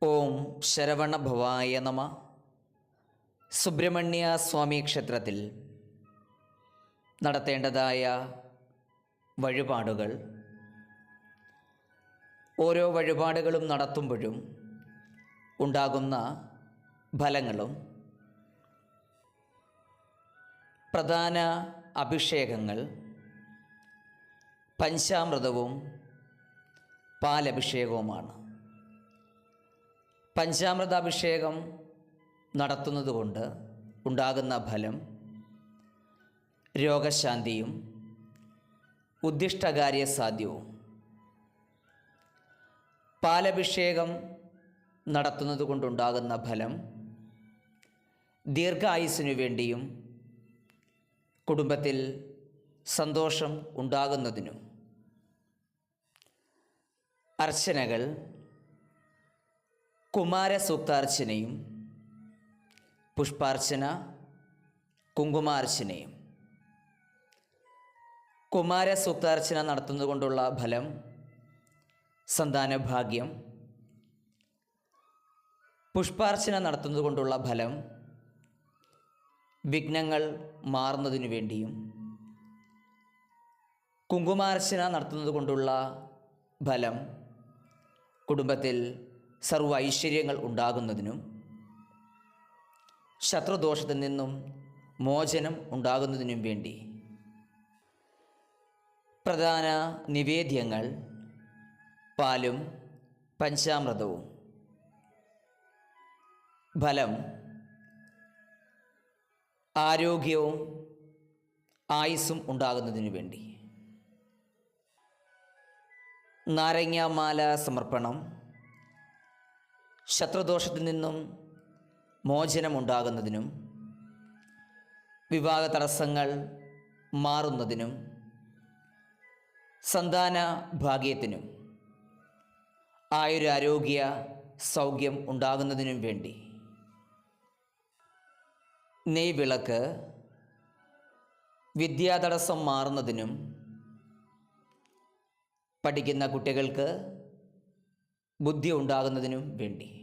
ഓം ശരവണഭവായ നമ. സുബ്രഹ്മണ്യ സ്വാമി ക്ഷേത്രത്തിൽ നടത്തേണ്ടതായ വഴിപാടുകൾ. ഓരോ വഴിപാടുകളും നടത്തുമ്പോഴും ഉണ്ടാകുന്ന ഫലങ്ങളും, പ്രധാന അഭിഷേകങ്ങൾ, പഞ്ചാമൃതവും പാലഭിഷേകവുമാണ്. പഞ്ചാമൃതാഭിഷേകം നടത്തുന്നതുകൊണ്ട് ഉണ്ടാകുന്ന ഫലം രോഗശാന്തിയും ഉദ്ദിഷ്ടകാര്യസാധ്യവും. പാലഭിഷേകം നടത്തുന്നത് കൊണ്ടുണ്ടാകുന്ന ഫലം ദീർഘായുസ്സിനു വേണ്ടിയും കുടുംബത്തിൽ സന്തോഷം ഉണ്ടാകുന്നതിനും. അർച്ചനകൾ കുമാരസൂക്താർച്ചനയും പുഷ്പാർച്ചന, കുങ്കുമാർച്ചനയും. കുമാരസൂക്താർച്ചന നടത്തുന്നത് കൊണ്ടുള്ള ഫലം സന്താനഭാഗ്യം. പുഷ്പാർച്ചന നടത്തുന്നത് കൊണ്ടുള്ള ഫലം വിഘ്നങ്ങൾ മാറുന്നതിനു വേണ്ടിയും. കുങ്കുമാർച്ചന നടത്തുന്നത് കൊണ്ടുള്ള ഫലം കുടുംബത്തിൽ സർവ്വ ഐശ്വര്യങ്ങൾ ഉണ്ടാകുന്നതിനും ശത്രുദോഷത്തിൽ നിന്നും മോചനം ഉണ്ടാകുന്നതിനും വേണ്ടി. പ്രധാന നിവേദ്യങ്ങൾ പാലും പഞ്ചാമൃതവും. ഫലം ആരോഗ്യവും ആയുസ്സും ഉണ്ടാകുന്നതിനു വേണ്ടി. നാരങ്ങാമാല സമർപ്പണം ശത്രുദോഷത്തിൽ നിന്നും മോചനമുണ്ടാകുന്നതിനും വിവാഹ തടസ്സങ്ങൾ മാറുന്നതിനും സന്താന ഭാഗ്യത്തിനും ആയുരാരോഗ്യ സൗഖ്യം ഉണ്ടാകുന്നതിനും വേണ്ടി. നെയ്വിളക്ക് വിദ്യാതടസ്സം മാറുന്നതിനും പഠിക്കുന്ന കുട്ടികൾക്ക് ബുദ്ധി ഉണ്ടാകുന്നതിനും വേണ്ടി.